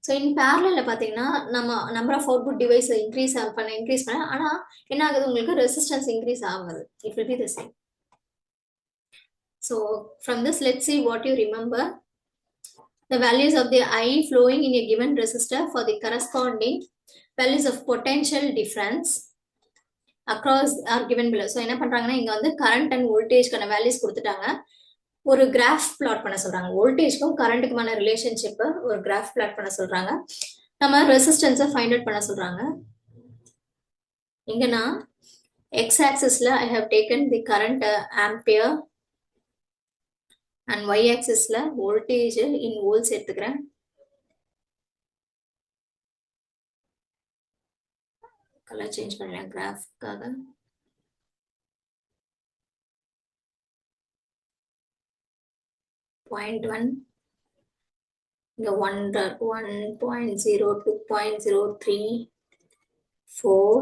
S1: ஸோ இன் பேரலில் பார்த்தீங்கன்னா நம்ம number of output device increase பண்ண ஆனால் என்ன ஆகுது, உங்களுக்கு ரெசிஸ்டன்ஸ் இன்க்ரீஸ் ஆகாது. It will be the same. So from this, let's see what you remember. The values of the I flowing in a given resistor for the corresponding values of potential difference across are given below. So என்ன பண்றாங்கன்னா இங்க வந்து current and voltageக்கான values கொடுத்துட்டாங்க. ஒரு graph plot பண்ண சொல்றாங்க. வோல்டேஜ்க்கும் கரண்ட்டுக்குமான ரிலேஷன்ஷிப்பை ஒரு கிராஃப் பிளாட் பண்ண சொல்றாங்க. நம்ம ரெசிஸ்டன்ஸை ஃபைண்ட் அவுட் பண்ண சொல்றாங்க. இங்க நான் எக்ஸ் ஆக்சிஸ்ல I have taken the current ampere and y ஆக்சிஸ்ல வோல்டேஜ் இன் வோல்ட்ஸ் எடுத்துக்கிறேன். கலர் சேஞ்ச் பண்ணலாம் கிராஃப்காக. பாயிண்ட் 1 இங்க 1.0 2.03 4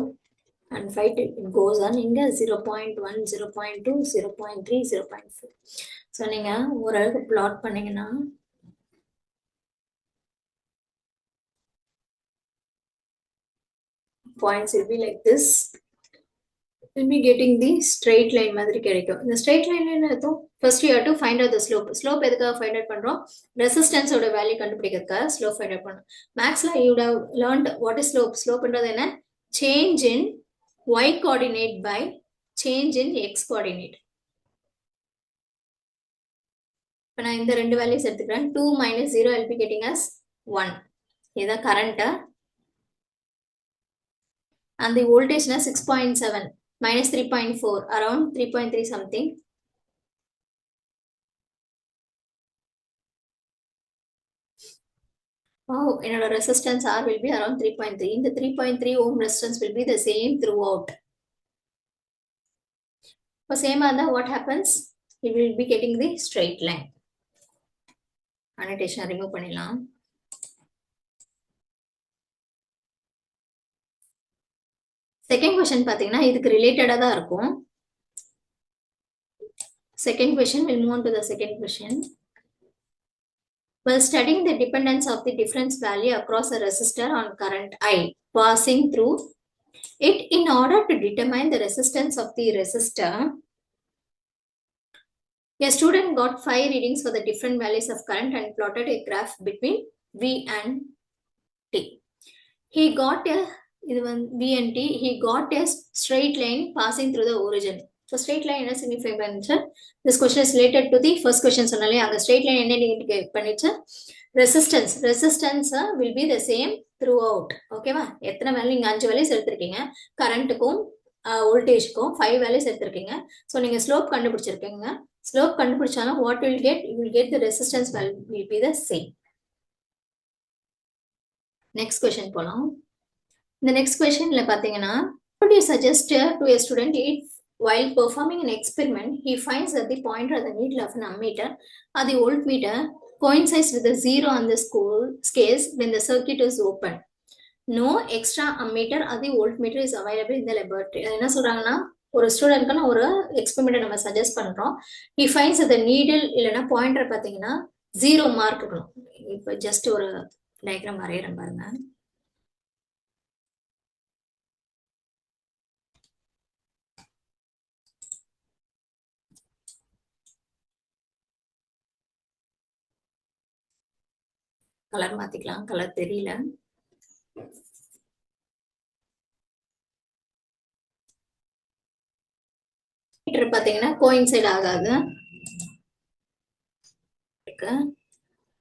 S1: and 5 it goes on. இங்க 0.1 0.2 0.3 0.4. ஸோ நீங்க ஓரளவுக்கு பிளாட் பண்ணீங்கன்னா points will be like this. We'll be getting the straight line மாதிரி கிடைக்கும். இந்த straight line என்ன அர்த்தம், first you have to find out the slope. Slope எதுக்காக find out பண்றோம், resistance ஓட வேல்யூ கண்டுபிடிக்கிறதுக்காக slope find out பண்ணோம். மேக்ஸ்ல you would have learned what is slope. slope என்றது என்ன, change in y coordinate by change in x coordinate. இப்போ நான் இந்த ரெண்டு வேல்யூஸ் எடுத்துக்கிறேன். 2 minus 0 I'll be getting as 1. இதுதான் current. and the voltage na 6.7 minus 3.4 around 3.3 something. Oh, என்னோட resistance R will be around 3.3. இந்த 3.3 ohm resistance will be the same throughout. இப்போ same ஆனா what happens, we will be getting the straight line. annotation remove பண்ணிடலாம். Second question பாத்தீங்கன்னா இதுக்கு ரிலேட்டடா தான் இருக்கும். Second question will move on to the second question. While studying the dependence of the difference value across a resistor on current I passing through it, in order to determine the resistance of the resistor, a student got 5 readings for the different values of current and plotted a graph between V and T. He got a V and T, he got a straight line passing through the origin. So straight line என்ன signify பண்ணிச்சு, this question is related to the first question சொன்னாலே, அந்த straight line என்ன indicate பண்ணிச்சு, resistance. resistance will be the same throughout. ஓகேவா, எத்தனை value, நீங்க 5 values எடுத்திருக்கீங்க, கரண்ட்டுக்கும் வோல்டேஜ்க்கும் 5 வேல்யூஸ் எடுத்திருக்கீங்க. ஸோ நீங்க ஸ்லோப் கண்டுபிடிச்சிருக்கீங்க. ஸ்லோப் கண்டுபிடிச்சாலும் what will get, you will get the resistance value will be the same. next question போலாம். இந்த next questionல பாத்தீங்கன்னா, what do you suggest to a student if while performing an experiment he finds that the pointer or the needle of an ammeter or the voltmeter coincides with the zero on the scales when the circuit is open. No extra ammeter or the voltmeter is available in the laboratory. என்ன சொல்றாங்கன்னா, ஒரு ஸ்டூடெண்ட்க்கான ஒரு experiment நம்ம suggest பண்றோம். he finds that the needle இல்லைன்னா pointer பாத்தீங்கன்னா 0 mark இருக்கணும். இப்போ ஜஸ்ட் ஒரு டயக்ராம் வரையறேன் பாருங்க. கலர் மாத்திக்கலாம், கலர் தெரியல. மீட்டர் பாத்தீங்கன்னா கோயின்சைட் ஆகாது.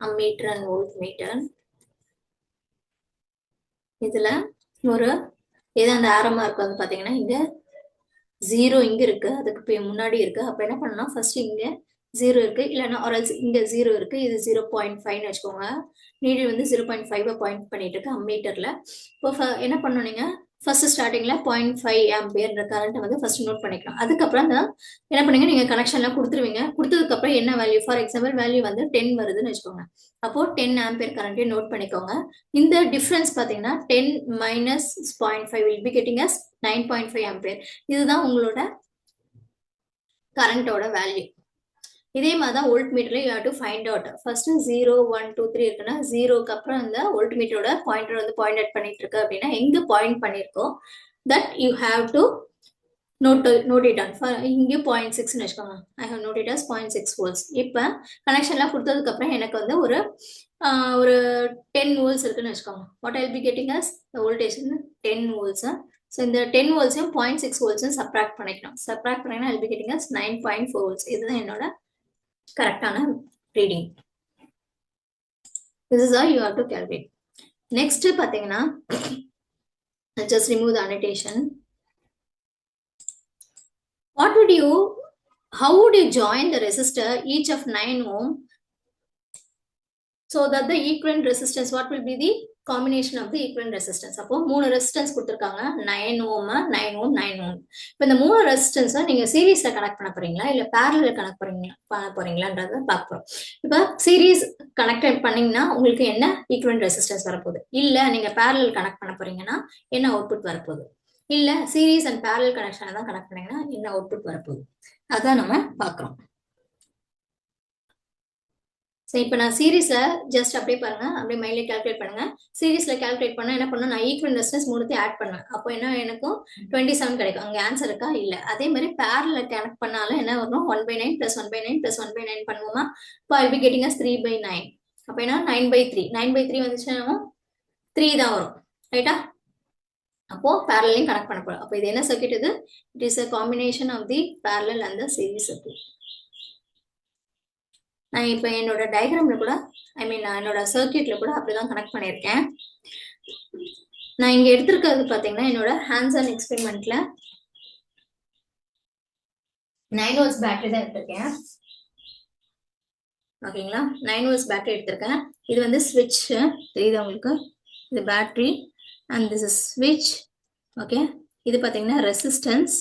S1: Ammeter and volt metre. இதுல ஒரு ஏதோ அந்த ஆரமா இருக்கு வந்து பாத்தீங்கன்னா இங்க 0 இங்க இருக்கு, அதுக்கு முன்னாடி இருக்கு. அப்ப என்ன பண்ணணும், ஃபர்ஸ்ட் இங்க 0 இருக்கு, இல்லைன்னா ஒரு இங்க 0 இருக்கு, இது 0.5 வச்சுக்கோங்க. நீடில் வந்து 0.5 பாயிண்ட் பண்ணிட்டு இருக்கு அம்மீட்டர்ல. இப்போ என்ன பண்ணணும், நீங்க ஃபர்ஸ்ட் ஸ்டார்டிங்ல 0.5 ஆம்பியர்ன்ற கரண்ட்டை வந்து ஃபர்ஸ்ட் நோட் பண்ணிக்கலாம். அதுக்கப்புறம் என்ன பண்ணுங்க, நீங்க கனெக்ஷன்லாம் கொடுத்துருவீங்க. கொடுத்ததுக்கு அப்புறம் என்ன வேல்யூ, ஃபார் எக்ஸாம்பிள் வேல்யூ வந்து 10 வருதுன்னு வச்சுக்கோங்க. அப்போ 10 ஆம்பியர் கரண்ட்டையும் நோட் பண்ணிக்கோங்க. இந்த டிஃபரன்ஸ் பாத்தீங்கன்னா 10 minus 0.5 will be getting us 9.5 ampere. இதுதான் உங்களோட கரண்டோட வேல்யூ. இதே மாதிரி தான் வோல்ட் மீட்டர்ல you have to find out. First 0 1 2 3 இருக்குன்னா 0க்கு அப்புறம் இந்த வோல்ட் மீட்டரோட பாயிண்டர் வந்து பாயிண்ட் அவுட் பண்ணிட்டு இருக்கு அப்படின்னா எங்க பாயிண்ட் பண்ணிருக்கோ that you have to note it down. இங்கே 0.6ன்னு வச்சுக்கோங்க. I have note it as 0.6 volts. இப்போ கனெக்ஷன்லாம் கொடுத்ததுக்கு அப்புறம் எனக்கு வந்து ஒரு 10 வோல்ட்ஸ் இருக்குன்னு வச்சுக்கோங்க. What I will be getting as voltage 10 volts. So இந்த 10 வோல்ட்ஸையும் 0.6 வோல்ட்ஸும் சப்ராக்ட் பண்ணிக்கணும். சப்ராக்ட் பண்ணிங்கன்னா I will be getting as 9.4 volts. இதுதான் என்னோட கரெக்டான reading. This is how you have to calculate. Next பாத்தீங்கன்னா just remove the annotation. How would you join the resistor each of 9 ohm so that the equivalent resistance, what will be the combination of the equivalent resistance? அப்போ 3 resistance கொடுத்திருக்காங்க, 9 ohm 9 ohm 9 ohm. இப்போ இந்த 3 resistance நீங்க சீரிஸ்ல connect பண்ண போறீங்களா இல்ல parallel connect பண்ண போறீங்களான்றத பார்ப்போம். இப்போ சீரிஸ் கனெக்ட் பண்ணீங்கன்னா உங்களுக்கு என்ன ஈக்குவலன்ட் ரெசிஸ்டன்ஸ் வரப்போகுது, இல்ல நீங்க parallel கனெக்ட் பண்ண போறீங்கன்னா என்ன அவுட்புட் வரப்போகுது, இல்ல சீரிஸ் அண்ட் parallel கனெக்ஷனை தான் கனெக்ட் பண்ணீங்கன்னா என்ன அவுட்புட் வரப்போகுது, அதான் நம்ம பார்க்கிறோம். ஸோ இப்போ நான் சீரீஸ்ல ஜஸ்ட் அப்படியே பாருங்க, அப்படியே மைண்ட்ல கால்குலேட் பண்ணுங்க. சீரீஸ்ல கால்குலேட் பண்ணா என்ன பண்ணணும், நான் ஈக்குவல் ரெசிஸ்டன்ஸ் மூணுத்தையும் ஆட் பண்ணுவேன். அப்போ என்ன எனக்கும் 27 கிடைக்கும். அங்கே ஆன்சர் இருக்கா இல்ல. அதே மாதிரி பேரல கனெக்ட் பண்ணாலும் என்ன வரும், 1/9 + 1/9 + 1/9 பண்ணுவோமா. இப்போ ஐ பி கெட்டிங் அஸ் 3/9. அப்போ என்ன 9/3 9/3 வந்துச்சுன்னா 3 தான் வரும், ரைட்டா. அப்போ பேரலையும் கனெக்ட் பண்ண போறோம். அப்போ இது என்ன சர்க்யூட், இது it is a combination of the parallel and the series circuit. நான் இப்போ என்னோட டயக்ராம்ல கூட என்னோட சர்க்யூட்ல கூட அப்படிதான் கனெக்ட் பண்ணியிருக்கேன். நான் இங்க எடுத்திருக்கிறது பாத்தீங்கன்னா என்னோட ஹேண்ட்ஸ் ஆன் எக்ஸ்பெரிமெண்ட்ல 9 வோல்ட்ஸ் பேட்டரி தான் எடுத்திருக்கேன். ஓகேங்களா, 9 வோல்ட்ஸ் பேட்டரி எடுத்திருக்கேன். இது வந்து ஸ்விட்ச் தெரியுதா உங்களுக்கு, இது பேட்டரி அண்ட் திஸ் இஸ் ஸ்விட்ச். ஓகே, இது பாத்தீங்கன்னா ரெசிஸ்டன்ஸ்.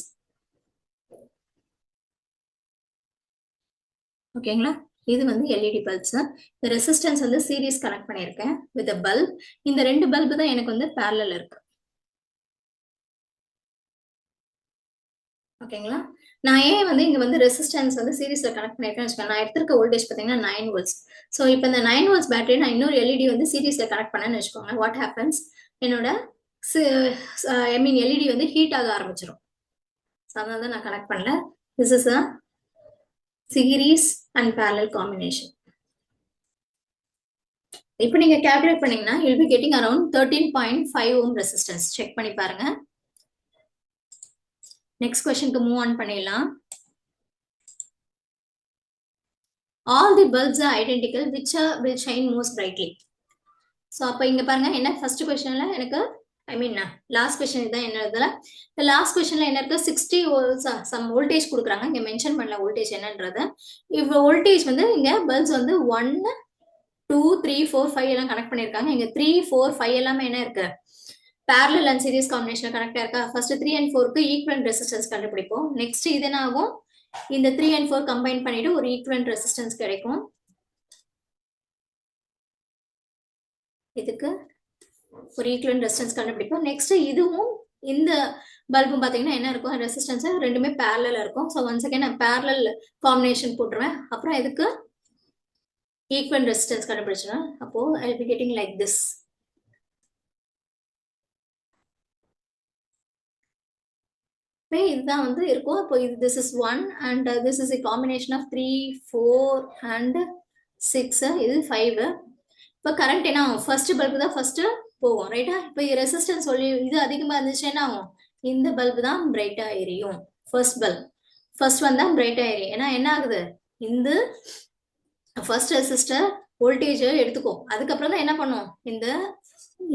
S1: ஓகேங்களா, இது வந்து எல்இடி பல்ப்ஸ். இந்த ரெசிஸ்டன்ஸ் வந்து சீரிஸ் கனெக்ட் பண்ணியிருக்கேன் வித் பல்ப். இந்த 2 பல்பு தான் எனக்கு வந்து பேரலல் இருக்கு. ஓகேங்களா, நான் ஏன் வந்து இங்க வந்து ரெசிஸ்டன்ஸ் வந்து சீரிஸ்ல கனெக்ட் பண்ணிருக்கேன்னு வச்சுக்கோங்க. நான் எடுத்திருக்க வோல்டேஜ் பாத்தீங்கன்னா 9 வோல்ட்ஸ். ஸோ இப்போ இந்த 9 வோல்ட்ஸ் பேட்டரி நான் இன்னொரு எல்இடி வந்து சீரிஸ்ல கனெக்ட் பண்ணேன்னு வச்சுக்கோங்க. வாட் ஹேப்பன்ஸ், என்னோட எல்இடி வந்து ஹீட் ஆக ஆரம்பிச்சிடும். அதனால தான் நான் கனெக்ட் பண்ணல. This is a series and parallel combination. இப்போ நீங்க கால்குலேட் பண்ணீங்கன்னா you will be getting around 13.5 ohm resistance. Check பண்ணி பாருங்க. நெக்ஸ்ட் क्वेश्चनக்கு மூவ் ஆன் பண்ணிடலாம். all the bulbs are identical which will shine most brightly. So அப்ப இங்க பாருங்க, என்ன ஃபர்ஸ்ட் क्वेश्चनல எனக்கு லாஸ்ட் क्वेश्चन இதான். என்னதுல லாஸ்ட் क्वेश्चनல என்ன இருக்கு, 60 வோல்ட்ஸ் சம் வோல்டேஜ் கொடுக்குறாங்க. இங்க மென்ஷன் பண்ணல வோல்டேஜ் என்னன்றது. இவ்வளவு வோல்டேஜ் வந்து இங்க பல்ப்ஸ் வந்து 1 2 3 4 5 எல்லாம் கனெக்ட் பண்ணிருக்காங்க. இங்க 3 4 5 எல்லாமே என்ன இருக்கு, parallel and series combination connect ஆயிருக்கா. ஃபர்ஸ்ட் 3 and 4க்கு ஈக்குவலன்ட் ரெசிஸ்டன்ஸ் கண்டுபிடிப்போம். நெக்ஸ்ட் இது என்ன ஆகும், இந்த 3 and 4 கம்பைன் பண்ணிட்டு ஒரு ஈக்குவலன்ட் ரெசிஸ்டன்ஸ் கிடைக்கும். இதுக்கு ஒரு ஈக்குவலன்ட் ரெசிஸ்டன்ஸ் கண்டுபிடிப்போம். நெக்ஸ்ட் இதுவும் இந்த பல்பும் பாத்தீங்கன்னா என்ன இருக்கும், ரெசிஸ்டன்ஸ் ரெண்டுமே பேரலல் இருக்கும். ஸோ ஒன்ஸ் அகைன் நான் பேரலல் காம்பினேஷன் போட்டுருவேன். அப்புறம் இதுக்கு ஈக்குவலன்ட் ரெசிஸ்டன்ஸ் கண்டுபிடிச்சிருவேன். அப்போ ஐ will be getting like this. இதுதான் வந்து இருக்கும். அப்போ இது this is 1 and this is a combination of 3 4 and 6. இது 5. இப்போ கரண்ட் என்ன ஆகும், ஃபர்ஸ்ட் பல்பு தான் ஃபர்ஸ்ட் போகும், ரைட்டா. இப்போ ரெசிஸ்டன்ஸ் சொல்லி இது அதிகமா இருந்துச்சு என்ன ஆகும், இந்த பல்பு தான் பிரைட்டா எரியும். ஃபர்ஸ்ட் பல்ப் ஃபர்ஸ்ட் ஒன் தான் பிரைட்டா எரியும். ஏன்னா என்ன ஆகுது, இந்த ஃபர்ஸ்ட் ரெசிஸ்டர் வோல்டேஜ் எடுத்துக்கும். அதுக்கப்புறம் தான் என்ன பண்ணும்,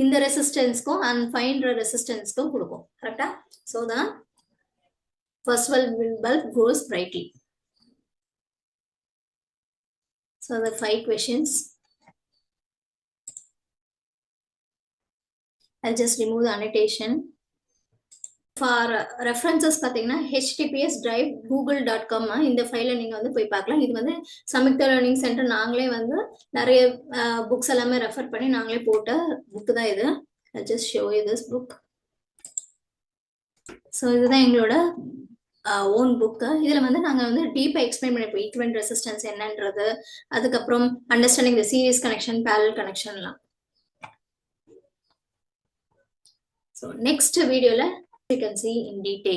S1: இந்த ரெசிஸ்டன்ஸ்க்கும் அண்ட் ஃபைண்ட் ரெசிஸ்டன்ஸ்க்கும் கொடுக்கும், கரெக்டா. ஸோ தான் first bulb goes brightly. So the 5 questions. I'll just remove the annotation. For references பார்த்தீங்கன்னா https drive google.com இந்த ஃபைலை நீங்கள் வந்து போய் பார்க்கலாம். இது வந்து சம்யுக்தா லேர்னிங் சென்டர் நாங்களே வந்து நிறைய புக்ஸ் எல்லாமே ரெஃபர் பண்ணி நாங்களே போட்ட புக்கு தான் இது. Just show you this book. So இதுதான் எங்களோட ஓன் புக்கு. இதில் வந்து நாங்கள் வந்து டீப்பாக எக்ஸ்பிளைன் பண்ணிப்போம் ஈக்குவலன்ட் ரெசிஸ்டன்ஸ் என்னன்றது, அதுக்கப்புறம் understanding the series connection, parallel கனெக்ஷன்லாம். ஸோ நெக்ஸ்ட் வீடியோவில் you can see in detail.